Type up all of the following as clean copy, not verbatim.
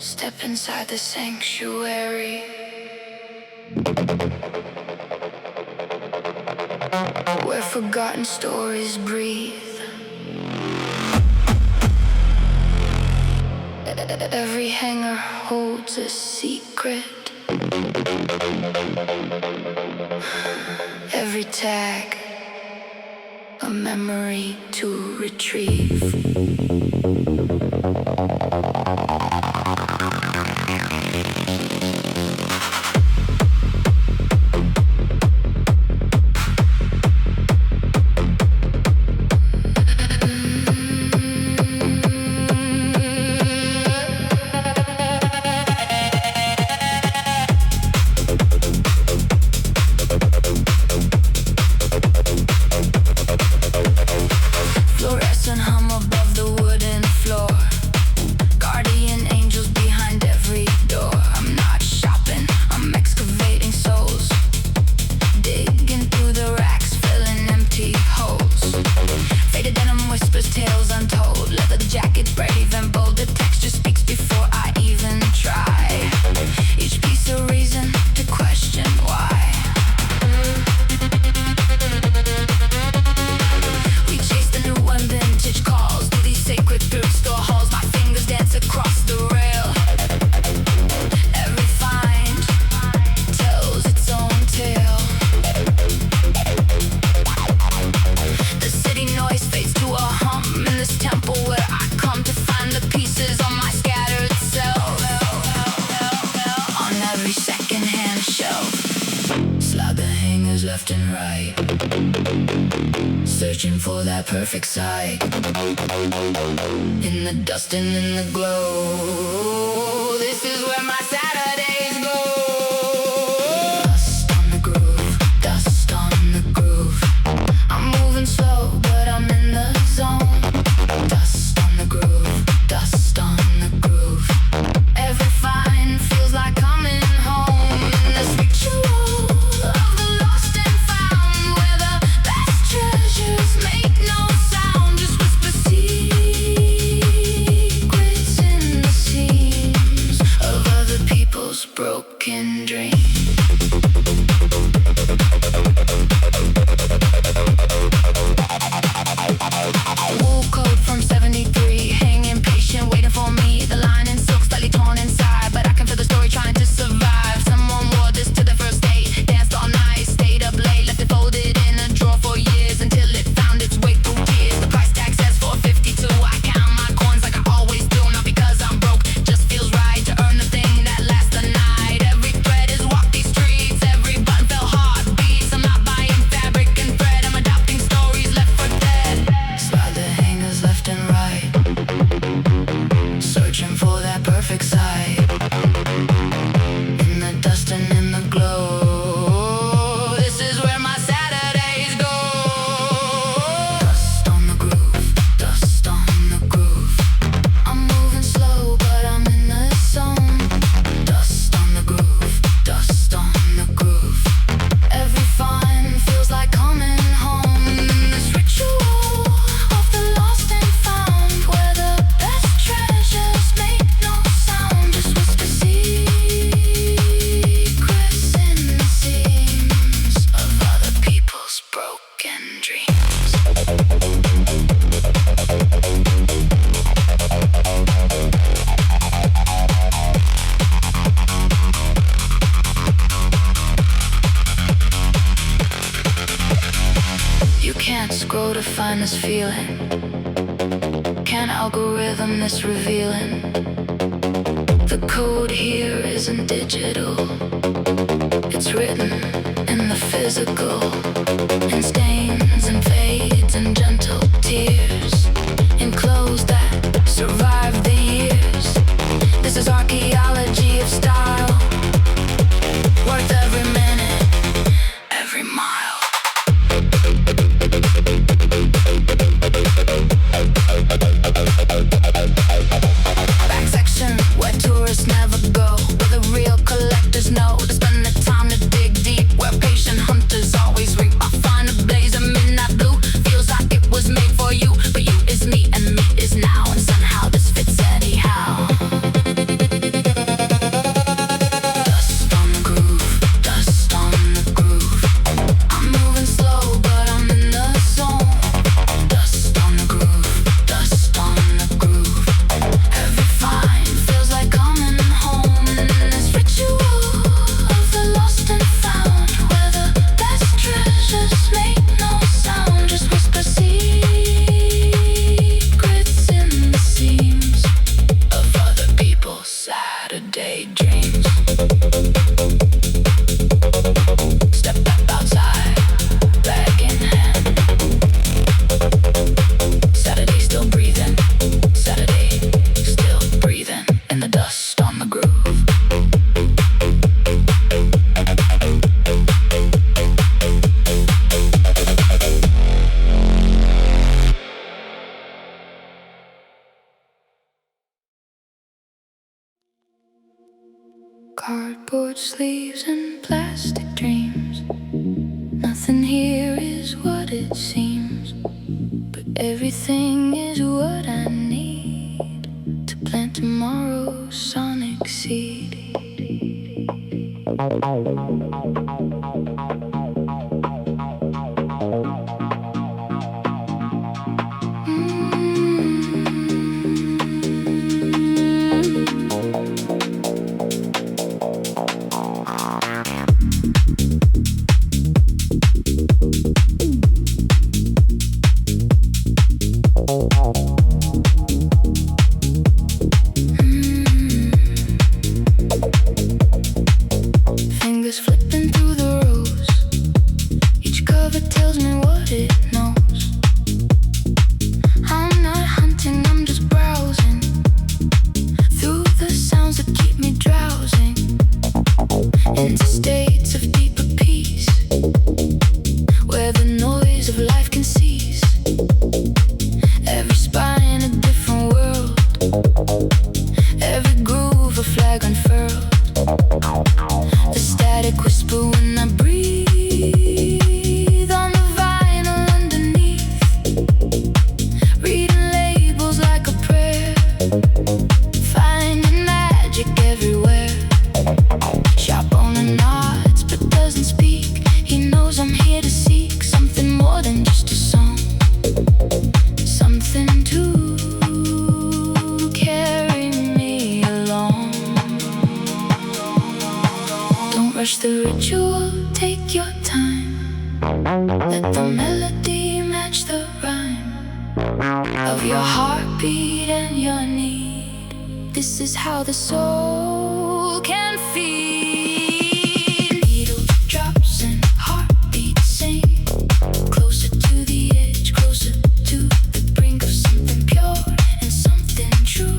Step inside the sanctuary, where forgotten stories breathe. Every hanger holds a secret. Every tag, a memory to retrieve. Fluorescent hum above the wooden floor. Guardian angels behind every door. I'm not shopping, I'm excavating souls. Digging through the racks, filling empty holes. Faded denim whispers tales untold. Leather jacket brave and bold. The texture speaks before I even try. Each piece a reason to question why. We chase the new and vintage calls through these sacred thrift store halls. My fingers dance across the rail. Every find tells its own tale. The city noise fades to a hum in this temple where I come to find the pieces on my scattered self. On every secondhand shelf, slide the hangers left and right, searching for that perfect sight. In the dust and in the glow, this is where my Saturdays go. Dust on the groove, dust on the groove. I'm moving slow, but I'm in the zone. Dust on the groove, dust on the groove. Every find feels like coming home. In this ritual of the lost and found, where the best treasures make no sound, just whisper secrets in the seams of other people's broken dreams. Wool coat from 73, hanging patient, waiting for me. The line in silk, slightly torn inside, but I can feel the story trying to survive. Someone wore this to their first date, danced all night, stayed up late, left it folded in a drawer for years until it found its way through tears. The price tag says $4.52. I count my coins like I always do, not because I'm broke, just feels right to earn the thing that lasts the night. Every thread is walk these streets, every button felt heartbeats. I'm not buying fabric and thread, I'm adopting stories left for dead. Slide the hangers left and right, searching for that perfect sight. In the dust and in the glow, this is where my Saturdays go. Dust on the groove, dust on the groove. I'm moving slow, but I'm in the zone. Dust on the groove, dust on the groove. Every find feels like coming home. In this ritual of the lost and found, where the best treasures make no sound, just whisper secrets in the seams of other people's broken dreams. You can't scroll to find this feeling, can't algorithm this revealing. The code here isn't digital, it's written in the physical, in stains and fades and gentle tears, in clothes that survive the years. This is archaeology of style, worth every minute, every mile. Back section where tourists never go, where the real collectors know to spend the time to dig deep, where patient hunters always reap. I find a blaze of midnight blue, feels like it was made for you, but you is me and me is now, and somehow this fits anyhow. Cardboard sleeves and plastic dreams. Nothing here is what it seems, but everything is what I need to plant tomorrow's sonic seed. Fingers flipping through the rows. Each cover tells me what it knows. I'm not hunting, I'm just browsing through the sounds that keep me drowsing into states of deeper peace, where the noise of life can cease. Every spine a different world, every groove a flag unfurled. The static whisper when I breathe on the vinyl underneath, reading labels like a prayer, finding magic everywhere. Sharp on the knots but doesn't speak. He knows I'm here to seek something more than just a song, something to carry me along. Don't rush the ritual, take your time. Let the melody match the rhyme of your heartbeat and your need. This is how the soul can feed. Needle drops and heartbeats sing, closer to the edge, closer to the brink of something pure and something true.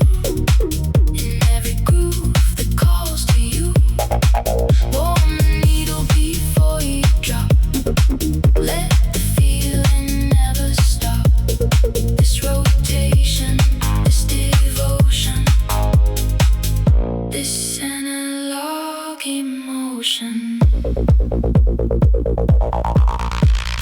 In every groove that calls to you, warm the needle before you drop. Let the feeling never stop. This rotation, this devotion, this analog emotion.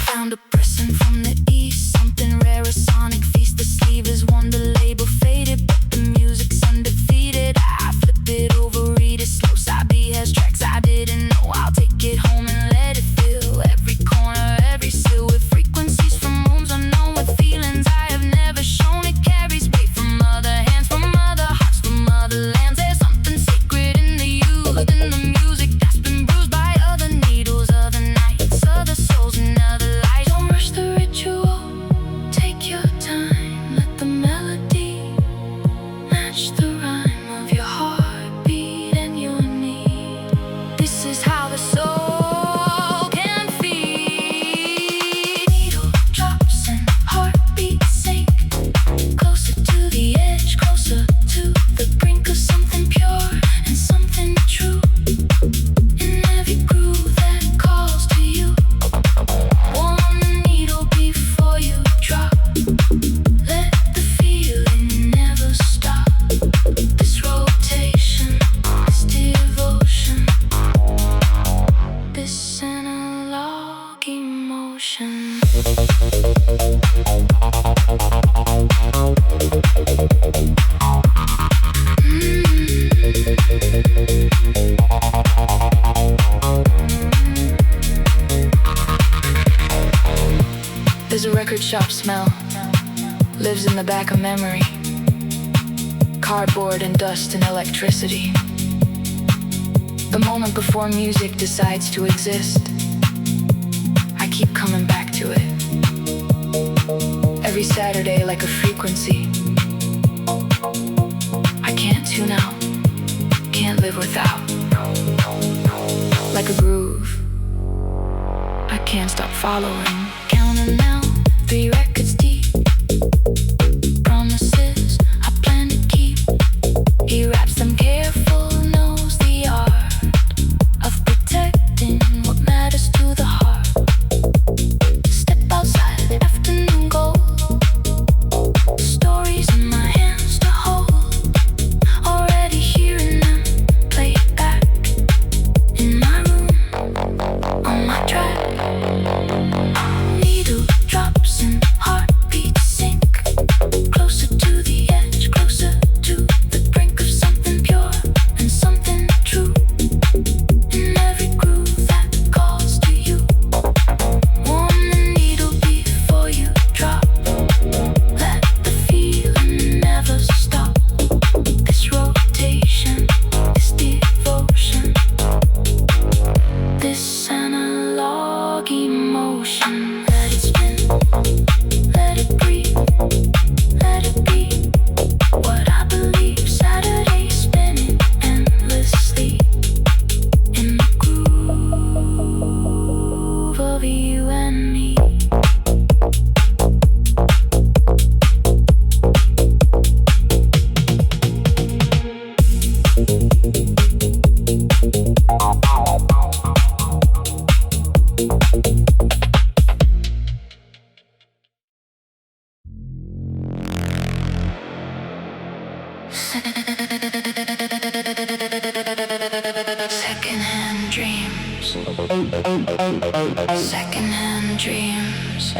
Found a present from the east, something rare, a sonic feast. The sleeve is worn, the label faded, but the music's undefeated. I flip it over, read it slow. Side B has tracks I didn't know. I'll take it home and let it fill every corner, every seal, with frequencies from rooms unknown, with feelings I have never shown. It carries weight from other hands, from other hearts, from other lands. There's something sacred in the youth, in the music that's been bruised by other needles, other nights, other souls, and other light. Don't rush the ritual, take your time. Let the melody match the rhyme of your heartbeat and your need. This is how the soul can feed. Needle drops and heartbeats sink, closer to the edge, closer to the brink of something pure and something true. In every groove that calls to you, warm the needle before you drop. Let the feeling never stop. This rotation, this devotion, this analog emotion. There's a record shop smell, lives in the back of memory. Cardboard and dust and electricity. The moment before music decides to exist, I keep coming back to it. Every Saturday like a frequency. I can't tune out, can't live without. Like a groove, I can't stop following. Counting now, 3 records deep. Promises I plan to keep. He wraps them careful, knows the art of protecting what matters to the heart. Step outside the afternoon gold. Stories in my hands to hold. Already hearing them play back Secondhand dreams.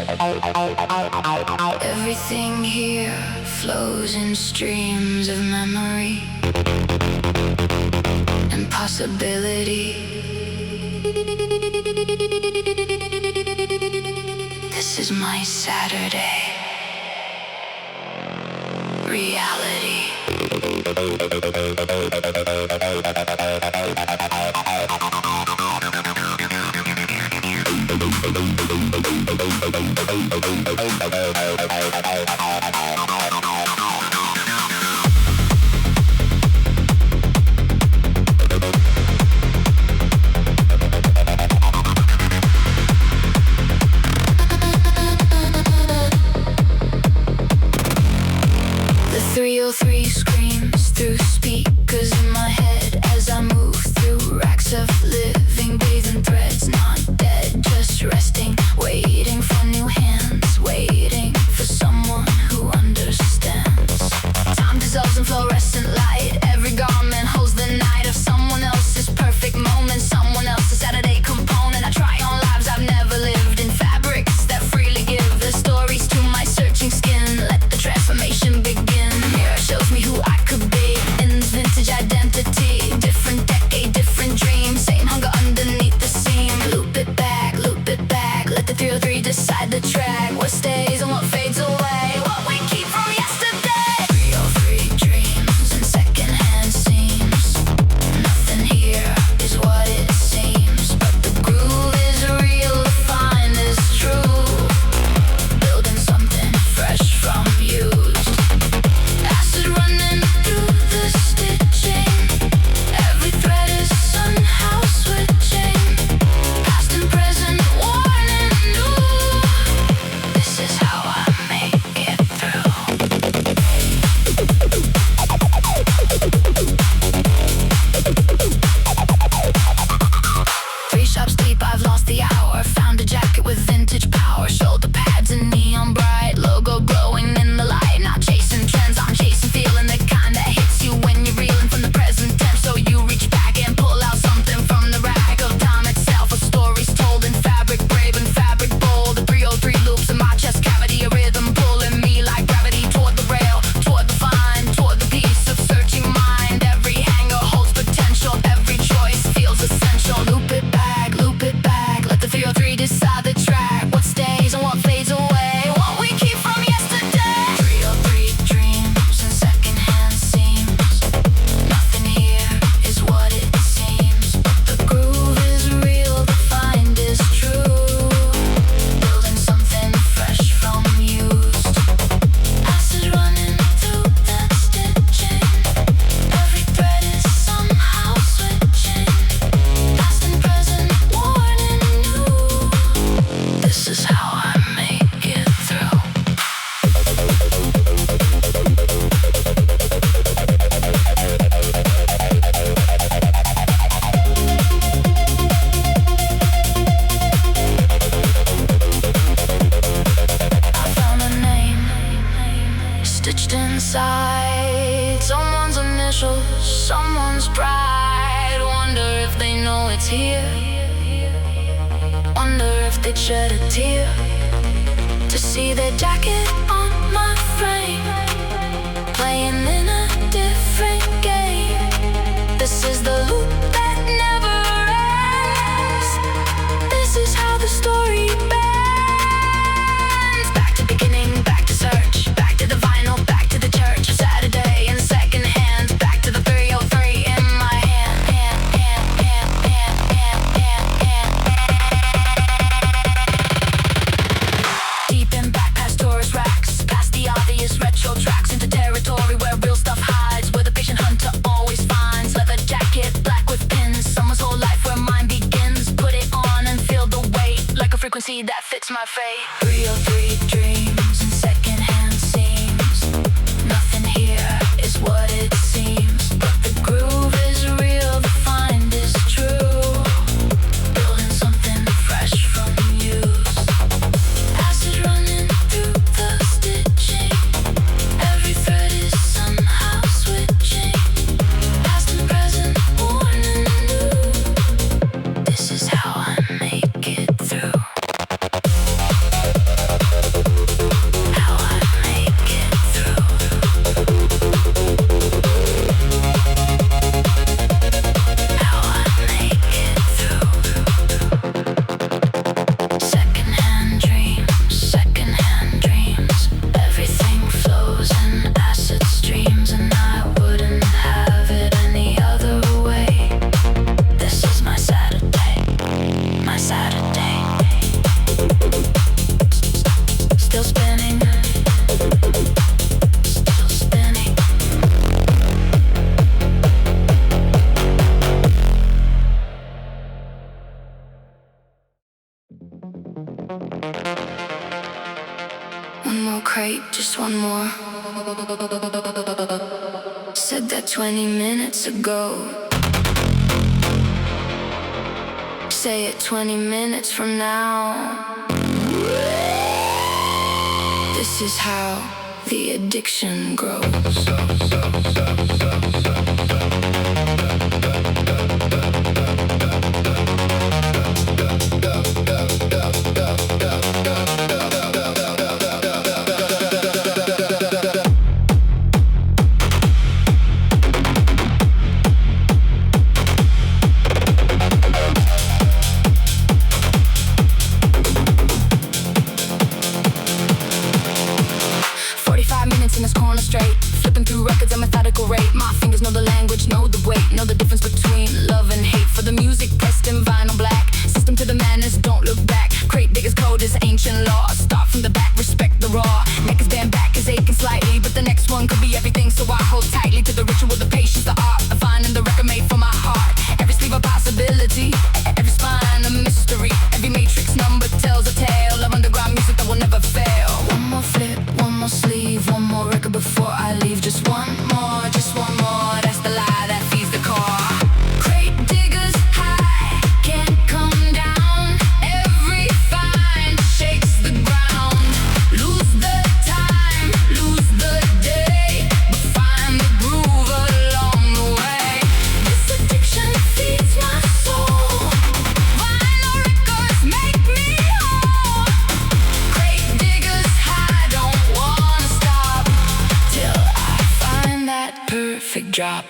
Everything here flows in streams of memory and possibility. This is my Saturday. Reality. The 303 screams through speakers in my head as I move through racks of living, breathing threads, not dead, just resting, waiting for new hands, waiting for someone who understands. Time dissolves in fluorescent light. Every garment holds the night of someone else's perfect moment, someone else's Saturday component. I try on lives I've never lived in, fabrics that freely give the stories to my searching skin. Let the transformation begin. Mirror shows me who I could be in this vintage identity. Different decade, different dream, same hunger underneath the seam. Loop it back, let the 303 decide the track. What stays and what fades away, what we keep from yesterday. 303 dreams and secondhand seams. Nothing here is what it seems, but the groove is real, the find is true. Building something fresh from used. Acid running through the stitching. Every thread is somehow switching. Past and present, worn and new. This is how I make it through. 3 shops deep, I've lost the hour. Found a jacket with vintage power. Shoulder pads and neon bright. Logo glowing in the light. Not chasing trends, I'm chasing feeling, the kind that hits you when you're reeling from the present tense. So you reach back and pull out something from the rack of time itself. A story's told in fabric brave and fabric bold. The 303 loops in my chest cavity, a rhythm pulling me like gravity toward the rail, toward the find, toward the peace of searching mind. Every hanger holds potential, every choice feels essential. Loop it back, let the 303 decide the track. What stays and what fades away, what we keep from yesterday. 303 dreams and secondhand seams. Nothing here is what it seems, but the groove is real, the find is true. Building something fresh from used. Acid running through that stitching. Every thread is somehow switching. Past and present, worn and new. This is how I make it through. I found a name stitched inside someone's initials, someone's pride. Wonder if they know it's here. Wonder if they'd shed a tear to see their jacket on my frame, playing in a different game. This is the loop that never ends. This is how the story bends. Back to beginning, back to search, back to the vinyl, back to the church. Saturday in second hand, back to the 303 in my hand. Deep in back past tourist racks, past the obvious retro Said that 20 minutes ago. Say it 20 minutes from now. This is how the addiction grows. In this corner straight, flipping through records at methodical rate. My fingers know the language, know the weight, know the difference between love and hate. For the music pressed in vinyl black, system to the madness, don't look back. Crate diggers code is ancient law. Start from the back, respect the raw. Neck is bent back, is aching slightly, but the next one could be everything. So I hold tightly to the ritual, the patience, the art of finding the record made for my heart. Every sleeve a possibility, every spine a mystery. Every matrix number tells a tale of underground music that will never fail. One more flip, one more sleeve, one more record before I leave. Just one more, that's the lie that feeds the core. Crate diggers high, can't come down. Every find shakes the ground. Lose the time, lose the day, but find the groove along the way. This addiction feeds my soul. Vinyl records make me whole. Crate diggers high, don't wanna stop till I find that perfect drop.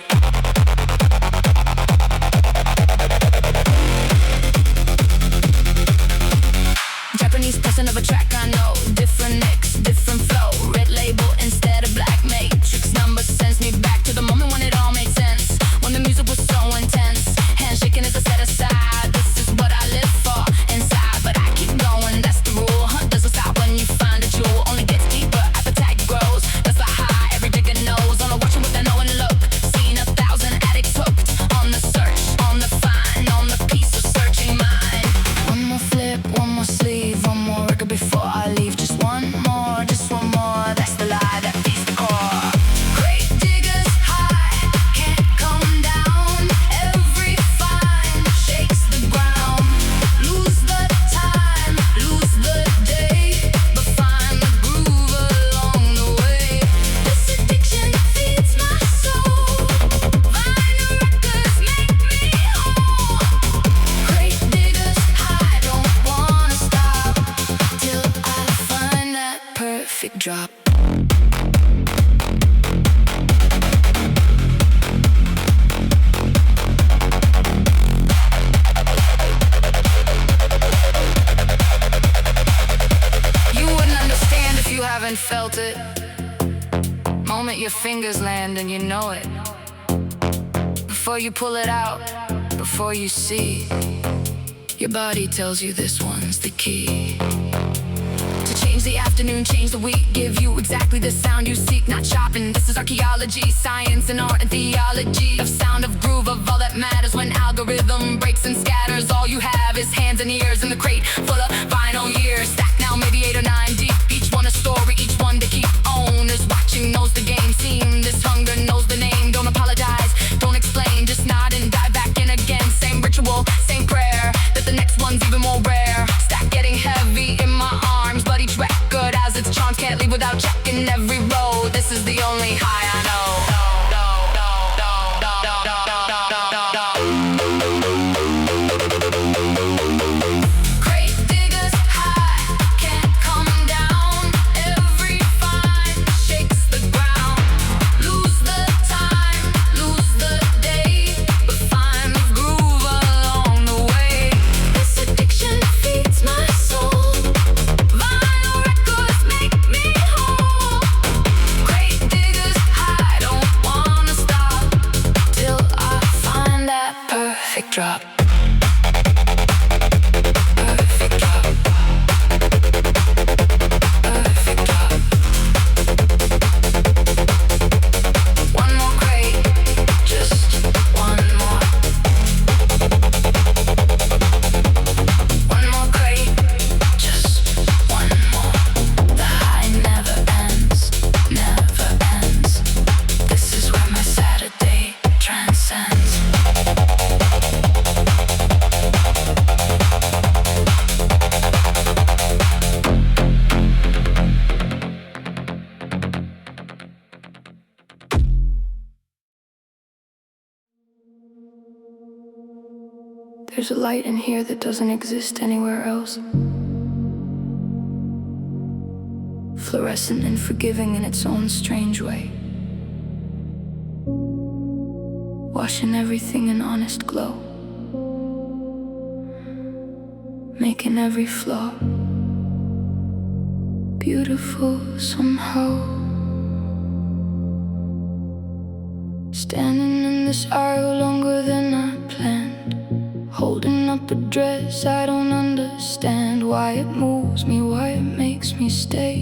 Japanese pressing of a track, I know. Different mix, different flow. Red label instead of black matrix. Number sends me back to the moment when it all made sense. When the music was so intense. Handshaking is a set aside. This is what I live for inside. But I keep going, that's the rule. Doesn't stop when you find a jewel. Only gets deeper, appetite grows. That's the high every digger knows. On a watching with an knowing look. Seen 1,000 addicts hooked. On the search, on the find, on the piece of searching mind. One more flip, one more sleeve, one more record before I leave. Just one more, that's the lie that feeds the core. Crate diggers high, can't come down. Every find shakes the ground. Lose the time, lose the day, but find the groove along the way. This addiction feeds my soul. Vinyl records make me whole. Crate diggers high, don't wanna stop till I find that perfect drop. You wouldn't understand if you haven't felt it. Moment your fingers land and you know it. Before you pull it out, before you see, your body tells you this one's the key. To change the afternoon, change the week, give you exactly the sound you seek. Not shopping, this is archaeology, science and art and theology. Of sound, of groove, of all that matters. When algorithm breaks and scatters, all you have is hands and ears in the crate full of vinyl years. Stacked now maybe 8 or 9 deep, each one a story, each one to keep. Owners watching knows the game, seen this hunger knows the name. Don't apologize, don't explain, just nod and dive back in again. Same ritual, same prayer, that the next one's even more rare. Stack getting heavy in my arms, but each record has its charms. Can't leave without checking every road. This is the only high I know. Crate diggers high, can't come down. Every find shakes the ground. Lose the time, lose the day, but find the groove along the way. This addiction feeds my soul. Vinyl records make me whole. Crate diggers high, don't wanna stop till I find that perfect drop. Perfect drop. Perfect drop. One more crate, just one more. One more crate, just one more. The high never ends, never ends. There's a light in here that doesn't exist anywhere else. Fluorescent and forgiving in its own strange way. Washing everything in honest glow. Making every flaw beautiful somehow. Standing in this aisle longer than I planned, holding up a dress I don't understand. Why it moves me, why it makes me stay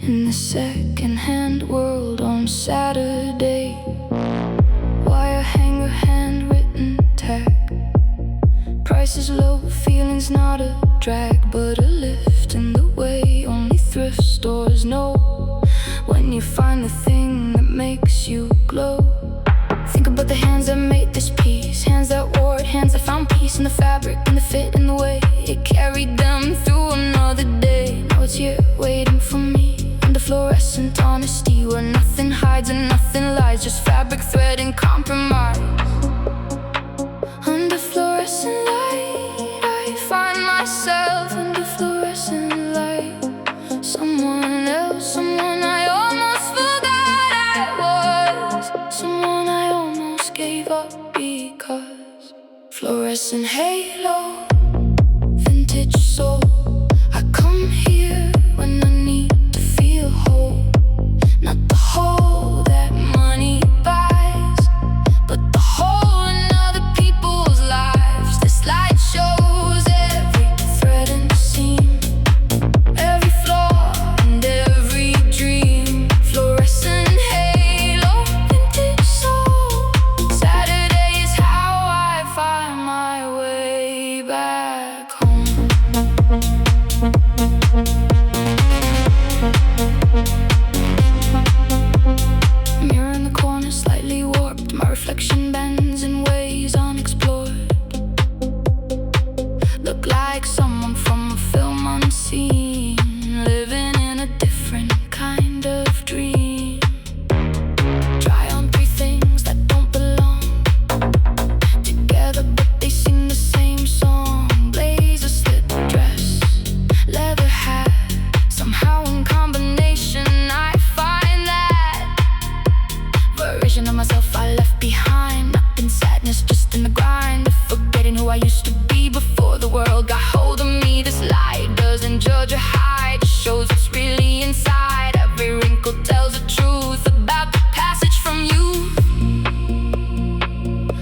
in the secondhand world on Saturday. Why a hanger handwritten tag, price is low, feeling's not a drag, but a lift in the way only thrift stores know. When you find the thing that makes you glow. Think about the hands that made this piece, hands that wore it, hands that found peace in the fabric, in the fit, in the way it carried them through another day. Now it's here waiting for me in the fluorescent honesty, where nothing hides and nothing lies, just fabric, thread and compromise. Under fluorescent light, I find myself under fluorescent light. Someone else, someone I almost forgot I was, someone I almost gave up because fluorescent halo, vintage soul. I come here when I need to feel whole, not the whole that money buys, but the whole in other people's lives. This light shows every thread and seam, every flaw and every dream. Fluorescent halo, vintage soul. Saturday is how I find my way back home. Mirror in the corner, slightly warped. My reflection bends in ways unexplored. Look like someone from a film unseen, living in a different kind of dream. Try on 3 things that don't belong together, but they sing the same song. Blazer, slip dress, leather hat, somehow in combination I find that version of myself I left behind. Not in sadness, just in the grind of forgetting who I used to be before the world got hold of me. This light doesn't judge or hide, it shows what's really inside. Every wrinkle tells the truth about the passage from you.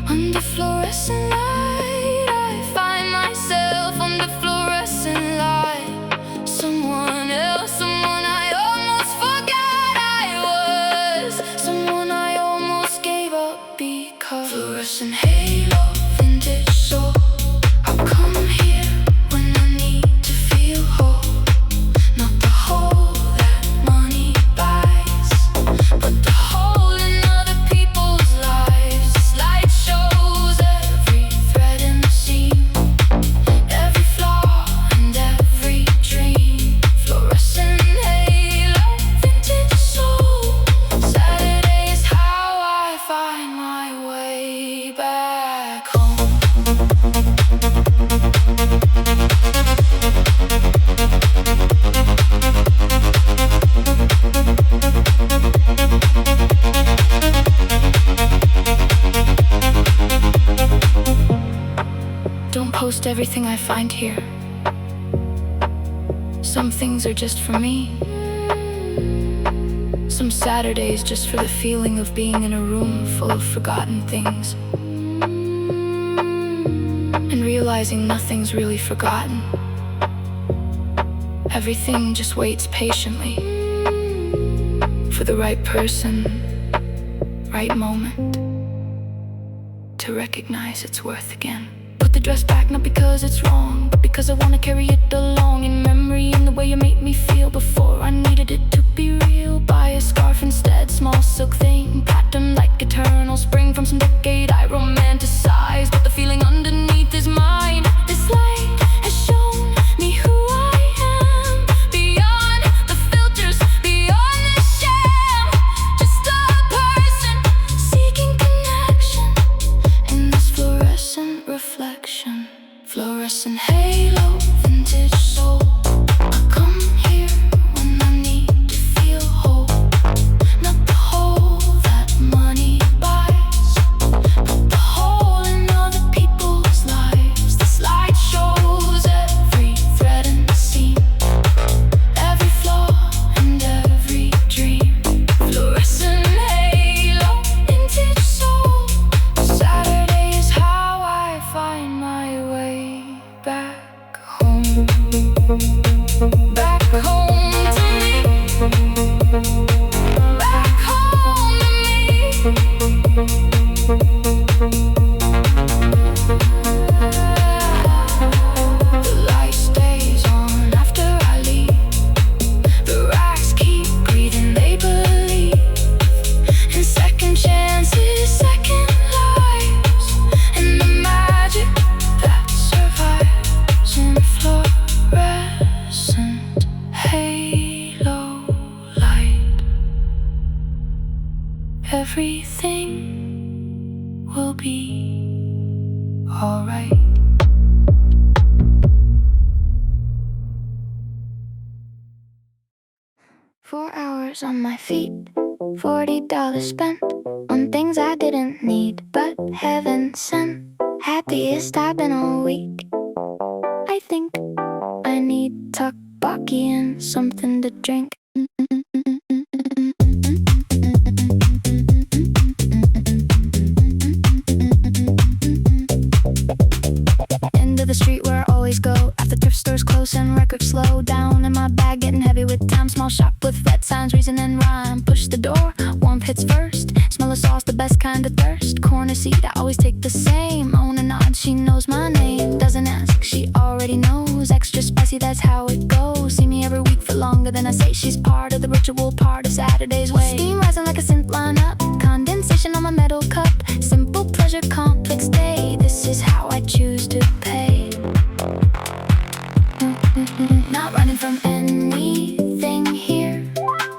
Under fluorescent light, I find myself under fluorescent light. Someone else, someone I almost forgot I was, someone I almost gave up because fluorescent halo, vintage soul. I'll come here when I need to feel whole, not the whole that money buys, but the whole in other people's lives. This light shows every thread and seam, every flaw and every dream. Fluorescent halo, vintage soul. Saturday is how I find my way back home. Don't post everything I find here. Some things are just for me. Some Saturdays just for the feeling of being in a room full of forgotten things and realizing nothing's really forgotten. Everything just waits patiently for the right person, right moment to recognize its worth again. Put the dress back, not because it's wrong, but because I wanna carry it along in memory, in the way you made me feel before I needed it to be real. Buy a scarf instead, small silk thing, pattern like eternal spring from some decade I romanticize, but the feeling underneath is mine. This light has shown me who I am, beyond the filters, beyond the sham. Just a person seeking connection in this fluorescent reflection. everything will be alright. Four hours on my feet, $40 spent on things I didn't need, but heaven sent. Happiest I've been all week. I think I need tteokbokki and something to drink. End of the street where I always go after thrift stores close and records slow down. In my bag getting heavy with time. Small shop with red signs, reason and rhyme. Push the door, warmth hits first. Smell of sauce, the best kind of thirst. Corner seat, I always take the same. Own a nod, she knows my name. Doesn't ask, she already knows. Extra spicy, that's how it goes. See me every week for longer than I say. She's part of the ritual, part of Saturday's way. Steam rising like a synth lineup. Condensation on my metal cup. Simple pleasure, complex day. This is how I choose to pay. Not running from anything here.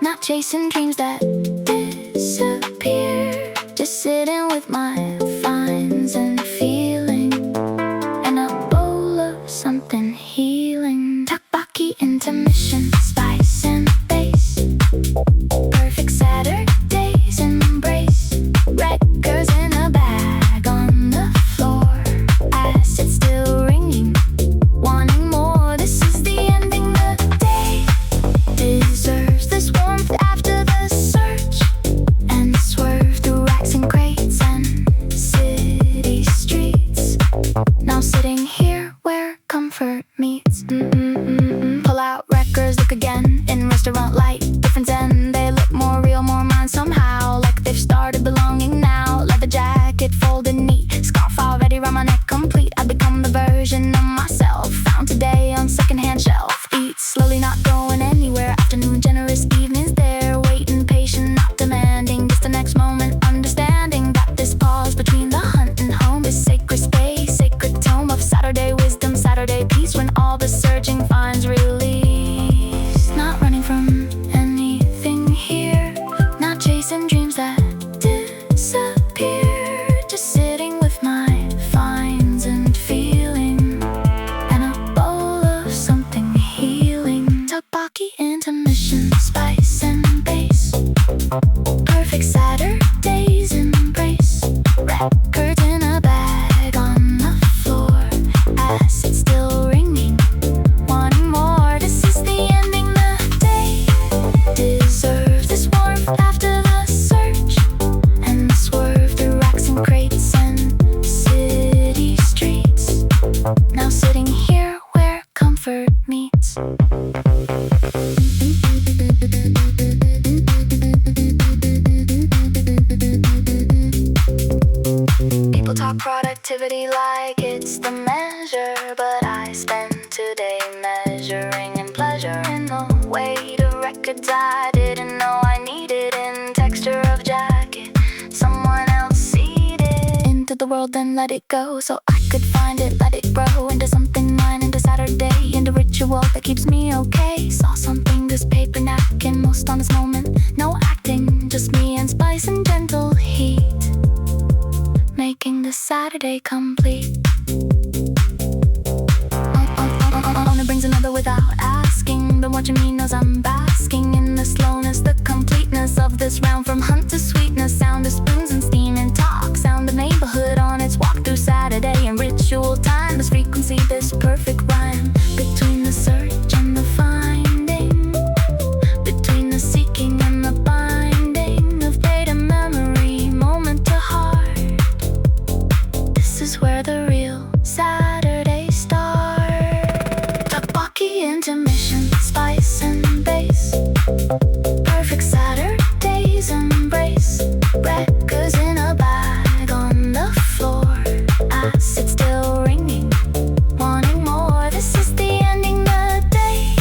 Not chasing dreams that disappear. Just sitting with my finds and feeling, and a bowl of something healing. Tteokbokki, intermission, spice and bass. Perfect Saturdays embrace. Records in a bag on the floor. Acid still ringing, wanting more. This is the ending. The day deserves this warmth after the search, and swerve through racks and crates and city streets. Now sitting here where comfort meets. Pull out records, look again in restaurant light. Different zen, they look more real, more mine somehow. Like they've started belonging now. Leather jacket folded neat, scarf already round my neck complete. I become the version of myself found today on secondhand shelf. Eat slowly, not going anywhere. Afternoon, generous evenings there. Waiting, patient, not demanding. Just the next moment, understanding that this pause between the hunt and home is sacred space. Sacred tome of Saturday wisdom, Saturday peace. When all the searching finds release. Not running from anything here. Not chasing dreams that disappear. Just sitting with my finds and feeling, and a bowl of something healing. Tteokbokki, intermission, spice and bass. Perfect Saturdays embrace. Records in a bag on the floor. Acid still ringing, wanting more. This is the ending. The day deserves this warmth after the search, and swerve through racks and crates and city streets. Now sitting here where comfort meets. People talk productivity like it's the measure, but I spend today measuring in pleasure in the weight of records I didn't know I needed. In texture of jacket, someone else seated into the world, then let it go so I could find it. Let it grow into something mine, into Saturday, into ritual that keeps me okay. Saw something, this paper napkin, most on this moment. No acting, just me and spice and gentle heat, making the Saturday complete. Owner brings another without asking. Been watching me knows I'm basking in the slowness, the completeness of this round. From hunt to sweetness, sound of spoons and steam and talk. Sound of neighborhood on its walk through Saturday and ritual time. This frequency, this perfect rhyme between the search and the finding, between the seeking and the binding of data, memory, moment to heart. This is where the real Saturday start. Tteokbokki, intermission, spice and bass. Perfect Saturdays embrace. Records in a bag on the floor. Acid still ringing, wanting more. This is the ending. The day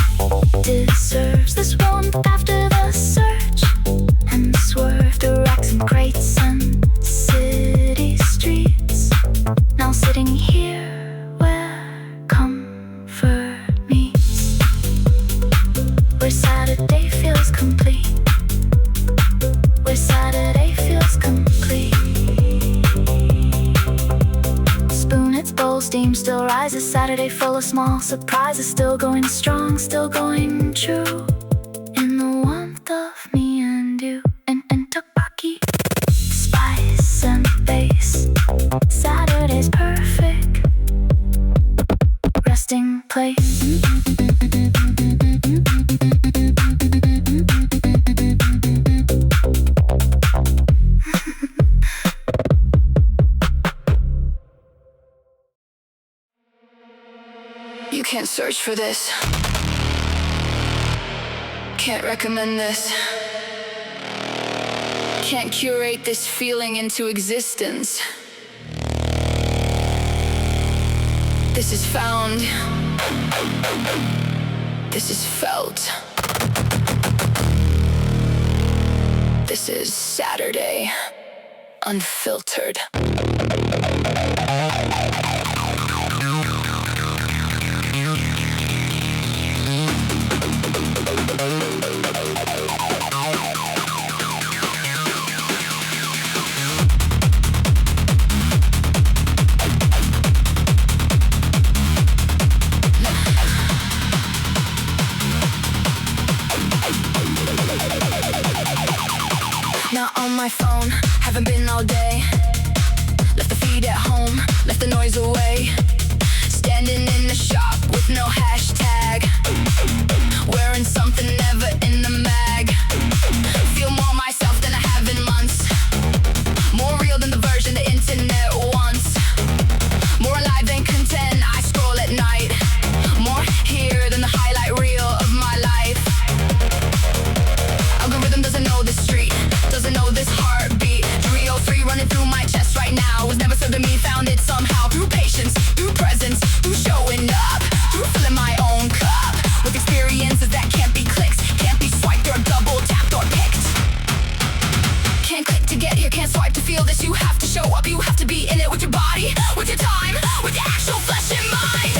deserves this warmth after the search, and swerve through racks and crates and city streets. Now sitting here where comfort meets, where Saturday feels complete, where Saturday feels still rises. Saturday full of small surprises, still going strong, still going true. In the warmth of me and you, and Tteokbokki, spice and bass. Saturday's perfect resting place. You can't search for this. Can't recommend this. Can't curate this feeling into existence. This is found. This is felt. This is Saturday, unfiltered. Not on my phone, haven't been all day. Left the feed at home, left the noise away. Standing in the shop with no hashtag. Wearing something never in the mag. Feel more myself than I have in months. More real than the version the internet wants. More alive than content, I scroll at night. More here than the highlight reel of my life. Algorithm doesn't know this street, doesn't know this heartbeat. 303 running through my chest right now. Was never served to me, found it somehow. Through patience, through presence, through showing up. Through filling my own cup with experiences that can't be clicked, can't be swiped or double tapped or picked. Can't click to get here, can't swipe to feel this. You have to show up, you have to be in it with your body, with your time, with your actual flesh and mind.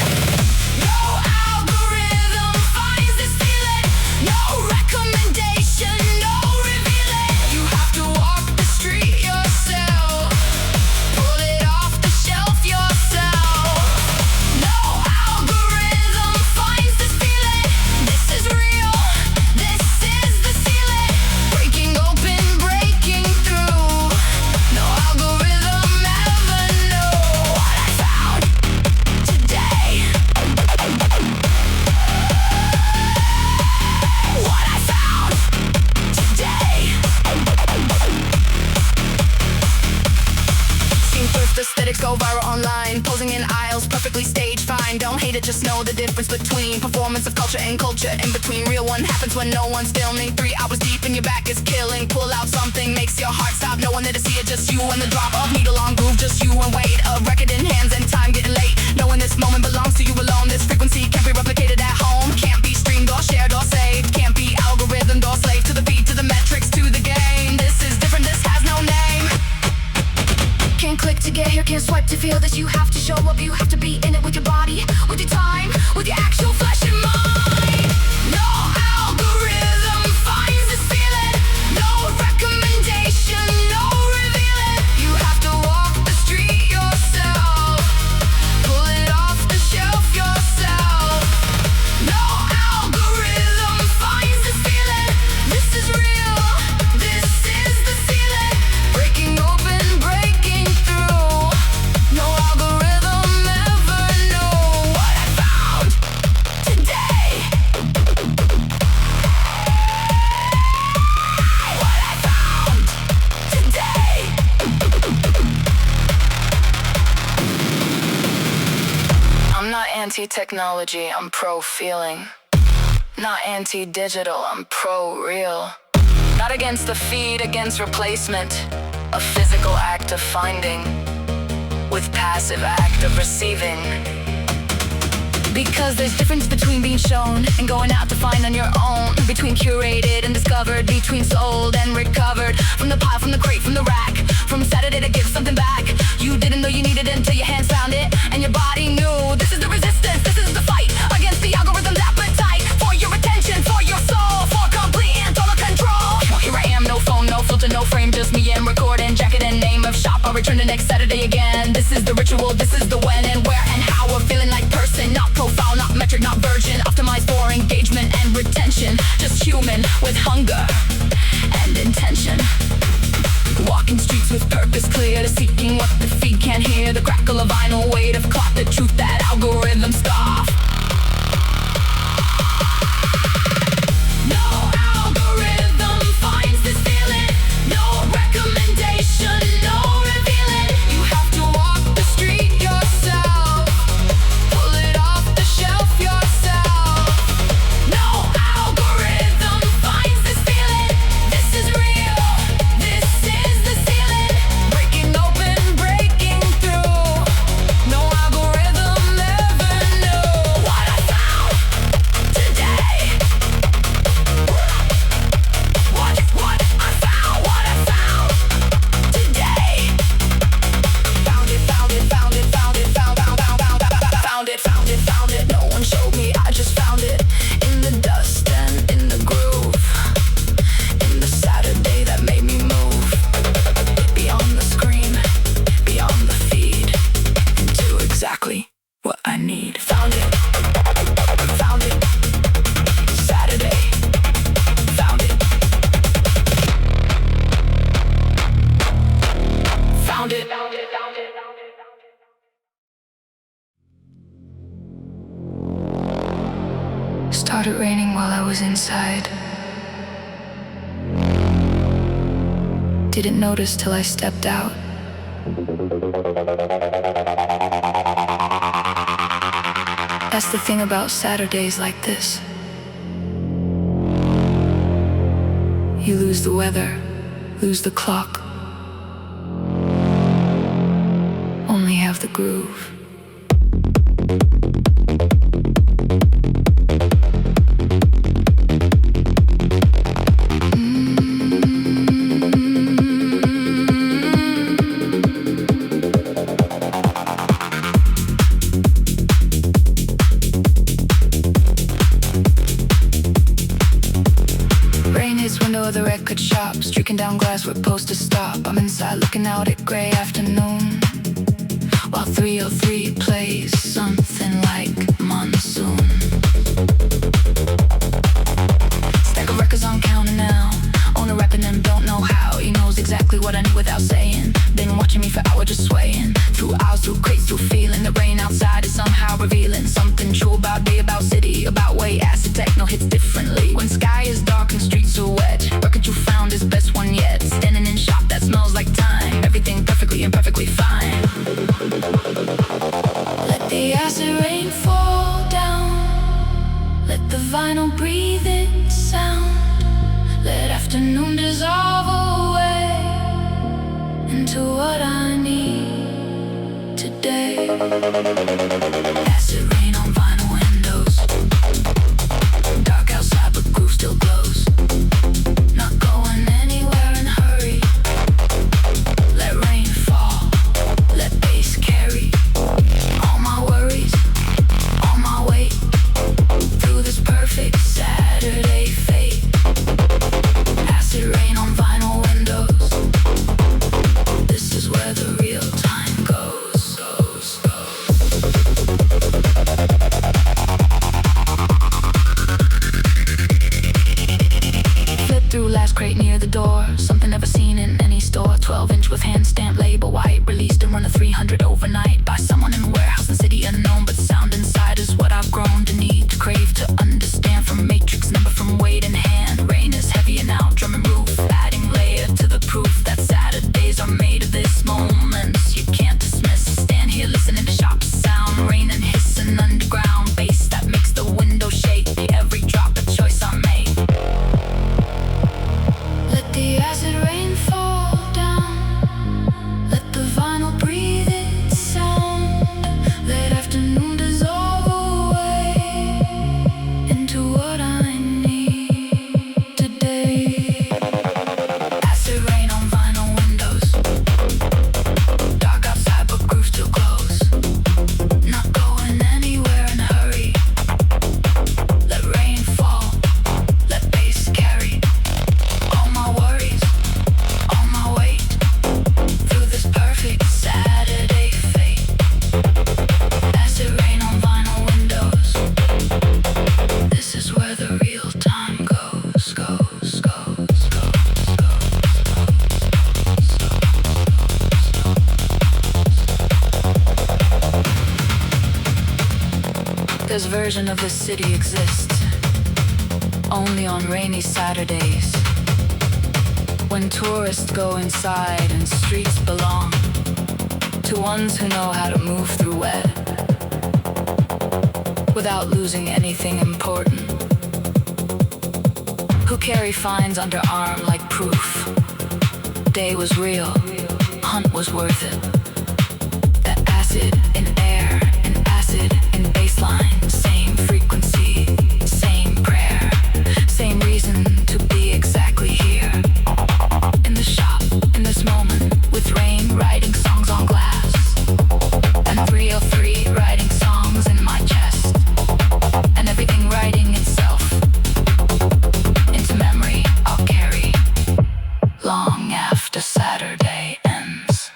No algorithm finds this feeling. No recommendation, no revealing. You have to walk the street yourself. Pull it off the shelf yourself. No algorithm finds this feeling. This is real. This is the ceiling. Breaking open, breaking through. No algorithm ever knew what I found today. What I found today. Seen thrift aesthetics go viral online. Posing in aisles, perfectly staged, fine. Don't hate it, just know the difference between performance of culture and culture in between. Real one happens when no one's filming. 3 hours deep and your back is killing. Pull out something, makes your heart stop. No one there to see it, just you and the drop of needle on groove. Just you and weight of record in hands and time getting late. Knowing this moment belongs to you alone. This frequency can't be replicated at home. Can't be streamed or shared or saved. Can't be algorithmed or slave to the beat, to the metrics, to the game. This is different, this has no name. Can't click to get here, can't swipe to feel this. You have to show up, you have to be in it with your body, with your time, with your actual flesh and mind. No algorithm finds this feeling. No recommendation, no revealing. You have to walk the street yourself. Pull it off the shelf yourself. No algorithm finds this feeling. This is real. This is the ceiling. Breaking open, breaking through. No algorithm ever knew what I found today. What I found today. I'm not anti-technology, I'm pro-feeling. Not anti-digital, I'm pro-real. Not against the feed, against replacement. A physical act of finding with passive act of receiving. Because there's difference between being shown and going out to find on your own. Between curated and discovered, between sold and recovered. From the pile, from the crate, from the rack. From Saturday to give something back. You didn't know you needed it until your hands found it and your body knew. This is the resistance, this is the fight against the algorithm's appetite. For your attention, for your soul, for complete and total control. Here I am, no phone, no filter, no frame, just me and recording. Jacket and name of shop, I'll return the next Saturday again. This is the ritual, this is the when and where and how Walking streets with purpose clear to seeking what the feet can't hear. The crackle of vinyl, weight of cloth, the truth that algorithms scoff. No algorithm finds this feeling. No recommendation, no revealing. You have to walk the street yourself. Pull it off the shelf yourself. No algorithm finds this feeling. This is real. This is the ceiling. Breaking open, breaking through. No algorithm ever knew what I found today. What I found, what I found today. Found it, found it, found it, found it, found it. No one showed me, I just found it. In the dust and in the groove. In the Saturday that made me move. Beyond the screen, beyond the feed. Into exactly what I need. Found it. Found it. Saturday. Found it. Found it. Started raining while I was inside. Didn't notice till I stepped out. That's the thing about Saturdays like this. You lose the weather, lose the clock. Only have the groove. The record shop, streaking down glass where posters stop. I'm inside looking out at grey afternoon, while 303 plays something like Monsoon. Stack of records on counter now. Owner rapping and don't know how. He knows exactly what I need without saying. Been watching me for hours just swaying. Through hours, through crates, through feeling. The rain outside is somehow revealing something true about day, about city, about way. Acid techno hits differently when sky is dark and streets are wet. Record you found is best one yet. Standing in shop that smells like time. Everything perfectly and perfectly fine. Let the acid rain fall down. Let the vinyl breathe its sound. Let afternoon dissolve away into what I need today. Acid rain on vinyl windows. Dark outside but groove still glows. Not going anywhere in a hurry. Let rain fall, let bass carry. All my worries, all my weight. Through this perfect Saturday fate. Acid rain on vinyl windows. This is where the real time goes. This version of the city exists only on rainy Saturdays, when tourists go inside and streets belong to ones who know how to move through wet without losing anything important, who carry fines under arm like proof. Day was real, hunt was worth it. That acid in air and acid in baseline, same frequency, same prayer, same reason to be exactly here. In the shop, in this moment, with rain writing songs on glass, and 303 writing songs in my chest, and everything writing itself into memory I'll carry long after Saturday ends.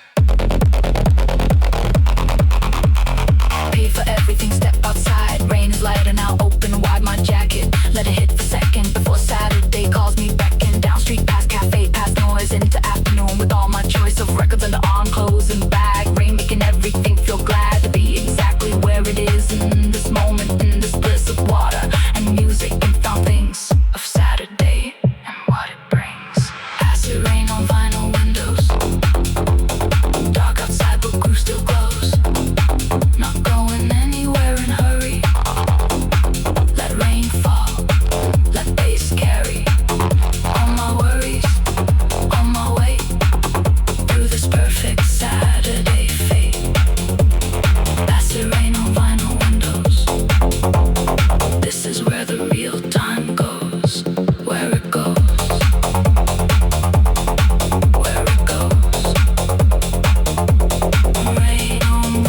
Pay for everything, step outside. Rain is light and I'll open wide my jacket. Let it hit for second before Saturday calls me back and down street, past cafe, past noise, into afternoon with all my choice of records under arm, clothes and bag. Rain making everything feel glad to be exactly where it is in this moment, in this bliss of water and music and found things of Saturday and what it brings. Acid rain on vinyl windows, dark outside but groove still glows. Not going anywhere in a hurry. Let rain fall, let bass carry all my worries, on my way through this perfect Saturday fate. Acid rain on vinyl windows. This is where the real time goes, where it goes, where it goes. Rain on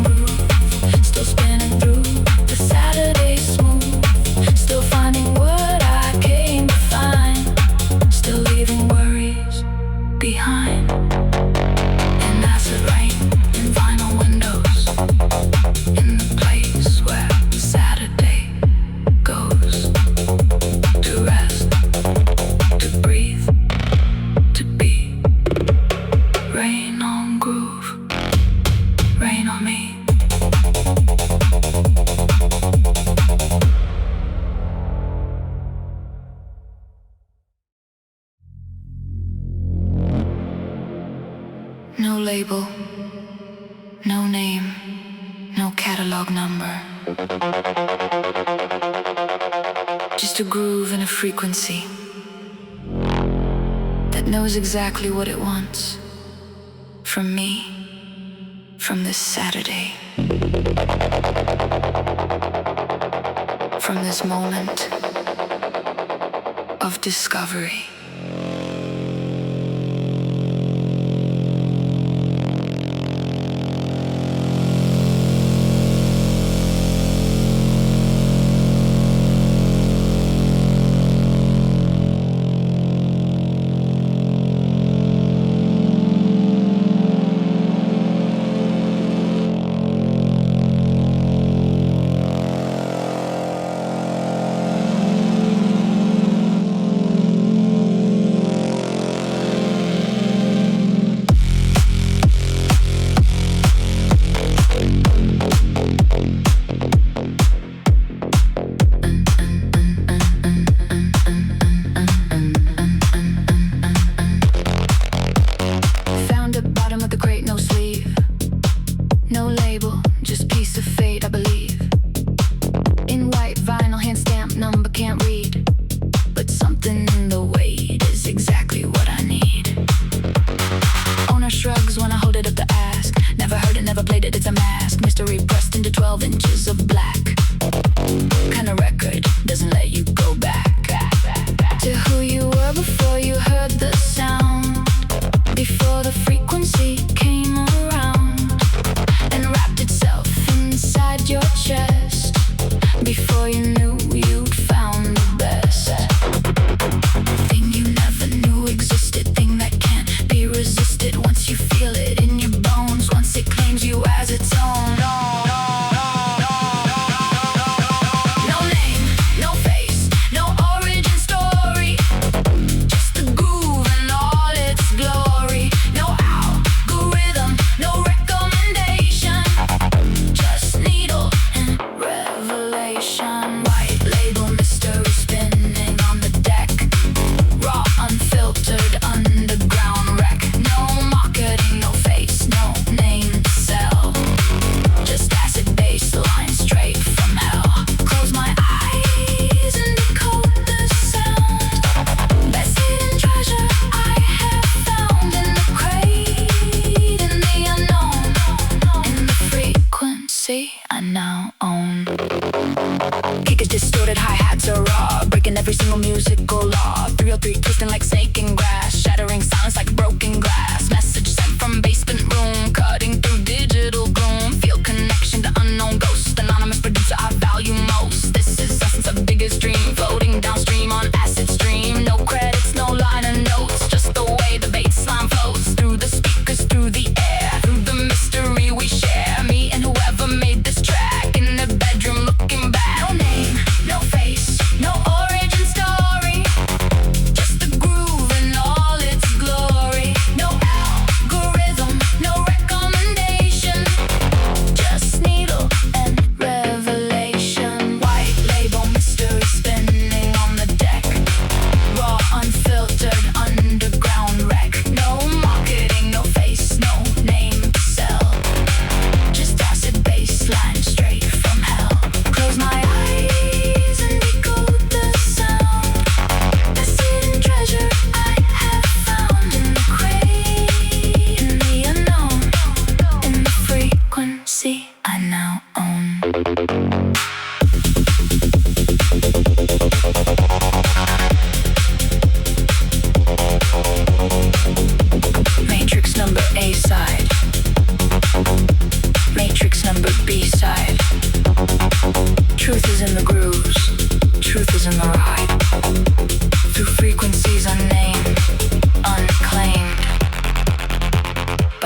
groove, still spinning through the Saturday smooth, still finding what I came to find, still leaving worries behind. And acid rain in vinyl windows, in the place where Saturday goes to rest, to breathe, to be. Rain on groove, rain on me. No label, no name, no catalog number. Just a groove and a frequency that knows exactly what it wants from me, from this Saturday, from this moment of discovery. Feel it in your bones once it claims you as its own.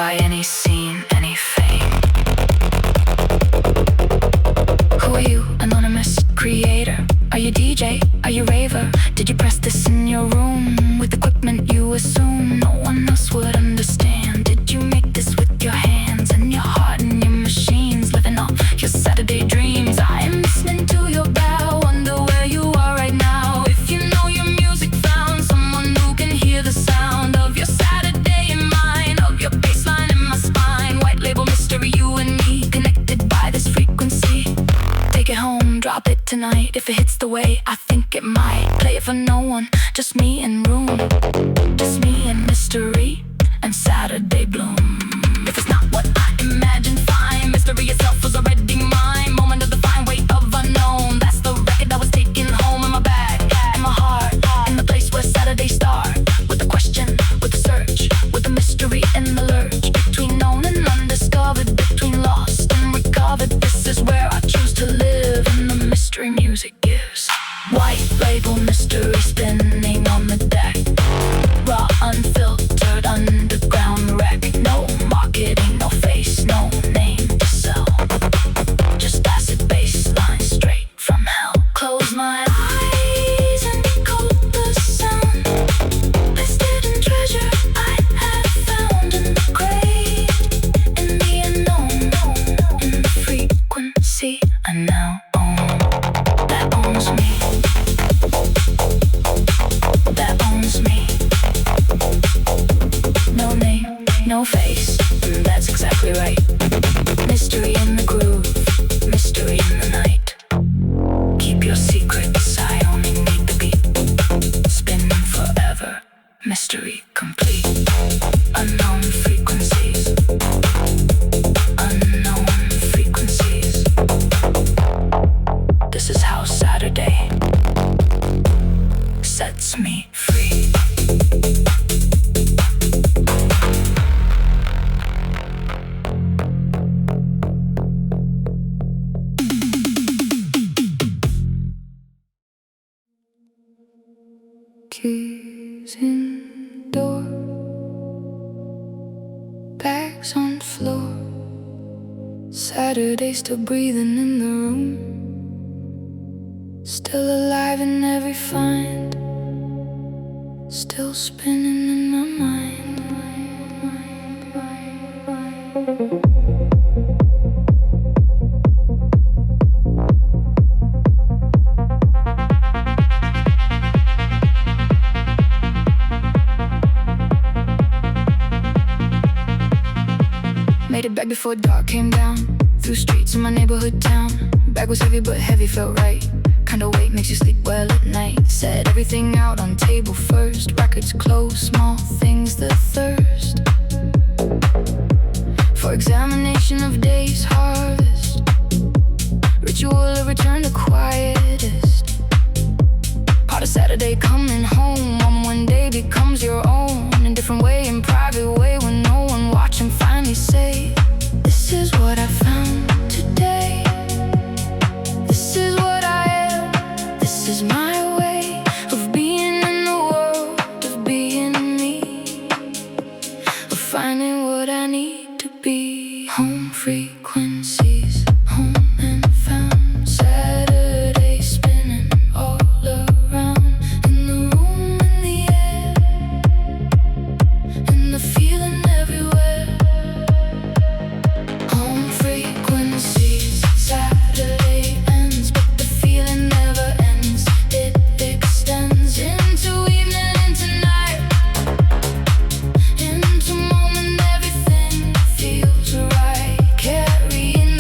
by any scene, any fame. Who are you, anonymous creator? Are you DJ? Are you raver? Did you press this in your room with equipment you assume no one else would understand? Did you make this with your hands and your heart and your machines, living off your Saturday dreams? I am listening to your bell, wonder where you are right now. If you know your music found someone who can hear the sound of your Saturday in mine, of your bassline in my spine. White label mystery, you and me, connected by this frequency. Take it home, drop it tonight. If it hits the way I think it might, play it for no one, just me and room, just me and mystery and Saturday bloom. If it's not what I imagine, fine. Mystery itself was already mine. Moment of the fine weight of unknown. That's the record I was taking home in my bag, in my heart, in the place where Saturdays start. With the question, with the search, with the mystery and the lurch. Between known and undiscovered, between lost and recovered. This is where I choose to live, and the mystery music gives. White label mystery spinning on the deck. Raw, unfiltered, underground wreck. No marketing, no face, no name to sell. Just acid baseline straight from hell. Close my eyes and decode the sound. Listed in treasure I had found in the grave, in the unknown, in the frequency I now own. That owns me. That owns me. No name, no face, that's exactly right. Mystery in the groove, mystery in the night. Keep your secrets, I only need the beat. Spinning forever, mystery complete. Unknown frequencies, unknown frequencies. This is how Saturday sets me free. Keys in door, bags on floor. Saturday still breathing in the room, still alive in every find, still spinning in my mind. Made it back before dark came down, through streets in my neighborhood town. Bag was heavy but heavy felt right. Kind of weight makes you sleep well at night. Set everything out on table first. Records close, small things that thirst for examination of day's harvest. Ritual of return to quietest. Part of Saturday coming home on one day becomes your own. In different way, in private way, when no one watching, finally say, this is what I found today. This is what I am. This is my way of being in the world, of being me, of finding what I need to be. Home frequencies, home and found. Saturday spinning all around, in the room, in the air, in the feeling everywhere. Home frequencies, Saturday ends, but the feeling never ends. It extends into evening, into night, into moment everything feels right. Carrying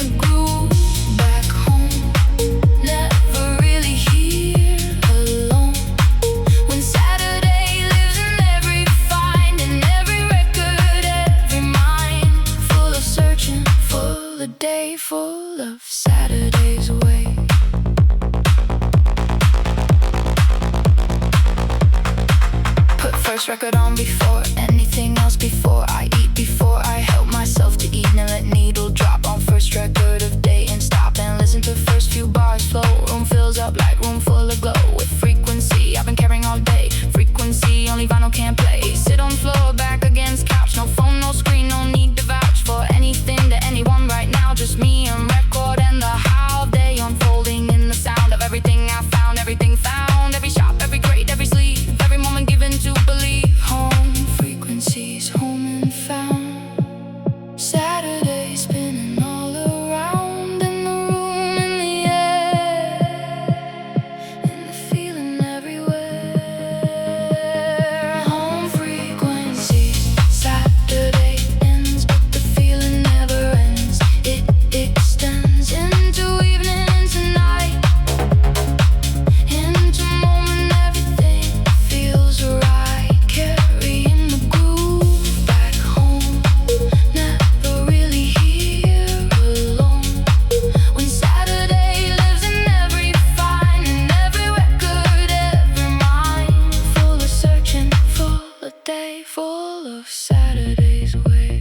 full of Saturday's way.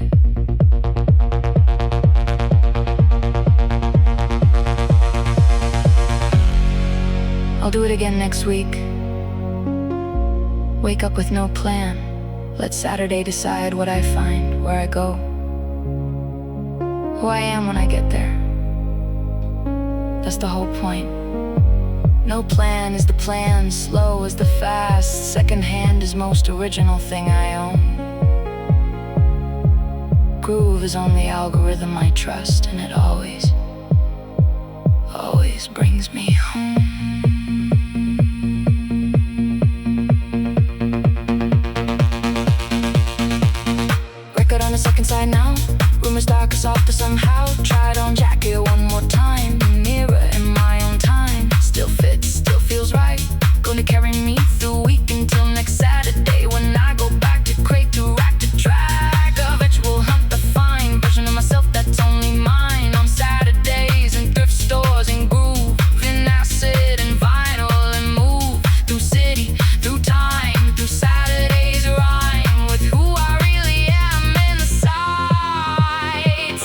I'll do it again next week. Wake up with no plan. Let Saturday decide what I find, where I go, who I am when I get there. That's the whole point. No plan is the plan, slow is the fast. Secondhand is most original thing I own. Groove is on the algorithm I trust, and it always brings me home. Record on the second side now. Rumors dark, softer somehow. Tried on jacket one more time. Mirror in my own time. Still fits, still feels right. Gonna carry me through week until next Saturday, when I go back to crate to rack to track. A virtual hunt, the fine version of myself that's only mine. On Saturdays in thrift stores and groove, in acid and vinyl, and move through city, through time, through Saturdays rhyme with who I really am inside.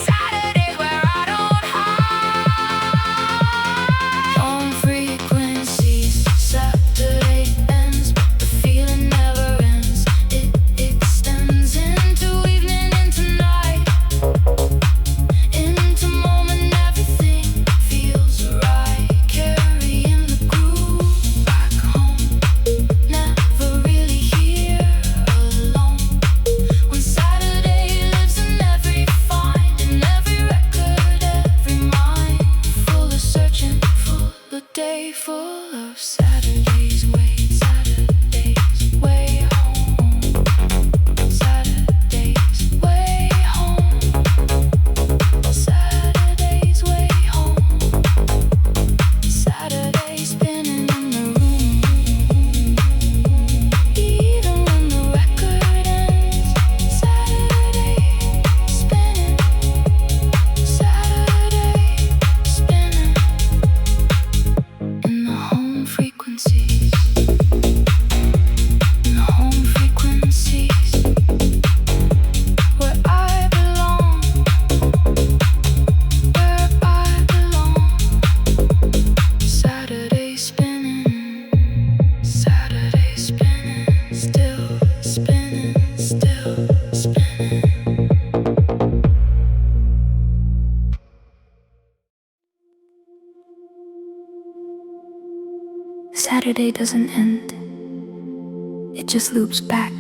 Saturdays where I don't hide on frequencies. Saturday ends, but the feeling never ends. It extends into evening, into night, into moment everything feels right. Carrying the groove back home, never really here alone. When Saturday lives in every find, in every record, every mind, full of searching, full of day, full of Saturday's way. Saturday's way home. Saturday's way home. Saturday's way home. Saturday spinning in the room. Even when the record ends. Saturday spinning. Saturday spinning in the home frequencies. In the home frequencies where I belong. Where I belong. Saturday spinning. Saturday spinning. Still spinning. Still spinning. Saturday doesn't end. It just loops back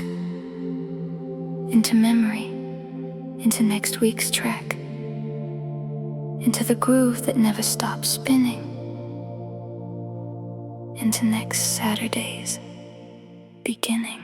into memory, into next week's track, into the groove that never stops spinning, into next Saturday's beginning.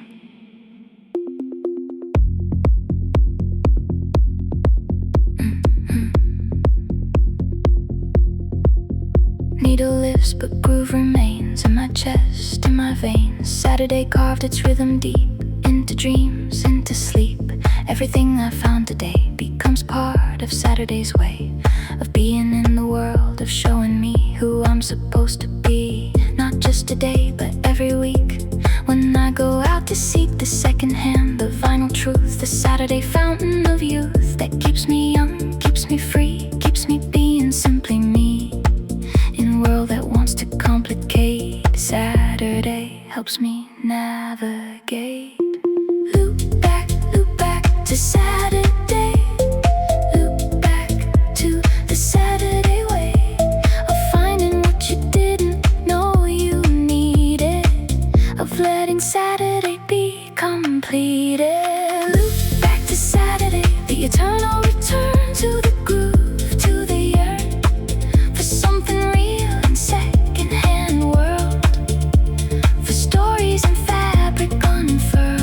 Needle lifts, but groove remains in my chest, in my veins. Saturday carved its rhythm deep into dreams, into sleep. Everything I found today becomes part of Saturday's way of being in the world, of showing me who I'm supposed to be. Not just today, but every week. When I go out to seek the secondhand, the vinyl truth, the Saturday fountain of youth that keeps me young, keeps me free, keeps me being simply me. In a world that wants to complicate, Saturday helps me navigate. Loop back to Saturday. Loop back to the Saturday way of finding what you didn't know you needed, of letting Saturday be completed. Loop back to Saturday, the eternal return to the groove, to the yearn for something real in secondhand world, for stories and fabric unfurled.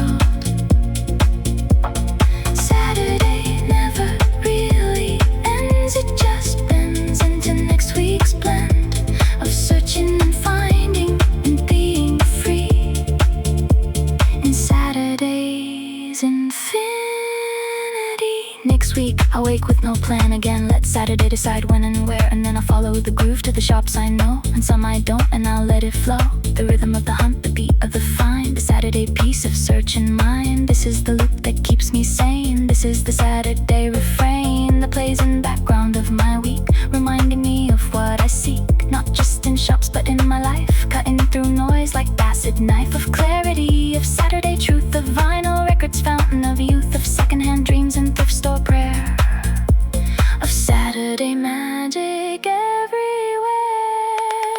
Next week, I wake with no plan again. Let Saturday decide when and where, and then I'll follow the groove to the shops I know, and some I don't, and I'll let it flow. The rhythm of the hunt, the beat of the find, the Saturday piece of search in mind. This is the loop that keeps me sane. This is the Saturday refrain that plays in the background of my week, reminding me of what I seek, not just in shops but in my life, cutting through noise like acid knife of clarity, of Saturday truth, of vinyl records, fountain of youth, of secondhand dreams and thrift store prayer, of Saturday magic everywhere.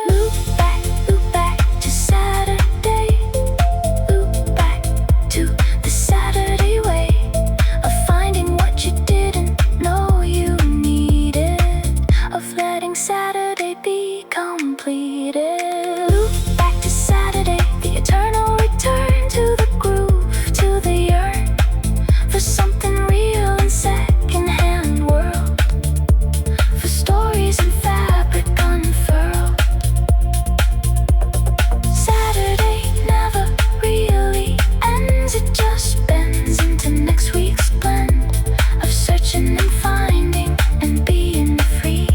Loop back to Saturday. Loop back to the Saturday way of finding what you didn't know you needed, of letting Saturday be completed. Loop back to Saturday, the eternal return to the groove, to the yearn for something real in secondhand world, for stories and fabric unfurled. Saturday never really ends, it just bends into next week's blend of searching and finding and being free.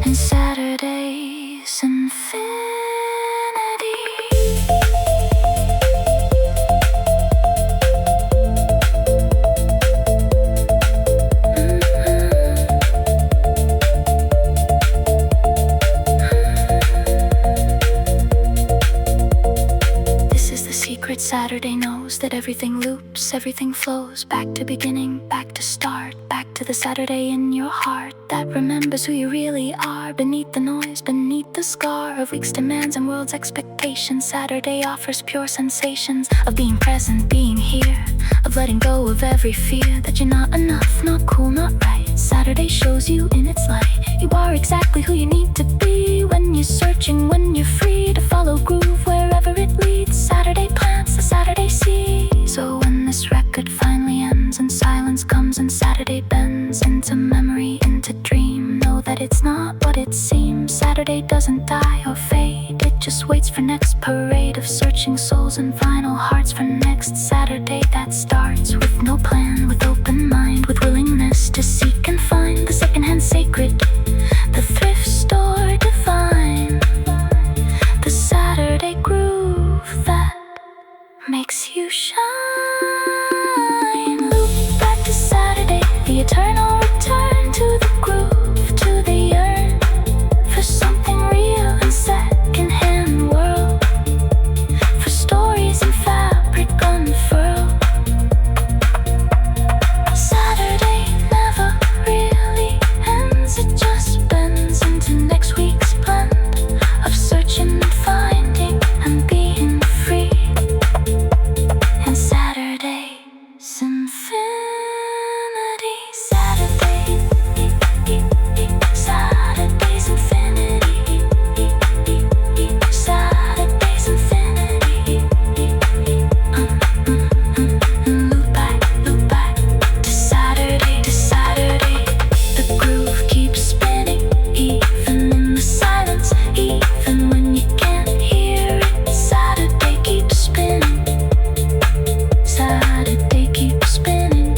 And Saturday's infinity. This is the secret Saturday knows, that everything loops, everything flows back to beginning, back to start, back to the Saturday in your heart that remembers who you really are, beneath the noise, beneath the scar of week's demands and world's expectations. Saturday offers pure sensations of being present, being here, of letting go of every fear that you're not enough, not cool, not right. Saturday shows you in its light you are exactly who you need to be, when you're searching, when you're free to follow groove wherever it leads. Saturday plants the Saturday seed. So when this record finally ends and silence comes and Saturday bends into memory, into dream, know that it's not what it seems. Saturday doesn't die or fade, it just waits for next parade of searching souls and vinyl hearts for next Saturday that starts with no plan, with open mind, with willingness to seek and find the secondhand sacred, the thrift store divine, the Saturday groove that makes you shine. Loop back to Saturday, the eternal return to the groove, to the yearn for something real in secondhand world, for stories and fabric unfurled. Saturday never really ends, it just bends into next week's blend of searching and finding and being free. And Saturday's infinity. Saturday's infinity. Saturday's infinity. Loop back to Saturday, to Saturday. The groove keeps spinning, even in the silence, even when you can't hear it. Saturday keeps spinning. Saturday keeps spinning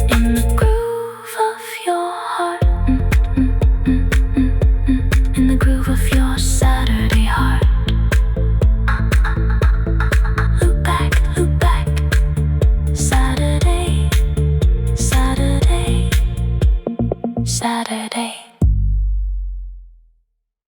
in the groove of your heart, in the groove of your Saturday heart. Loop back, Saturday, Saturday, Saturday.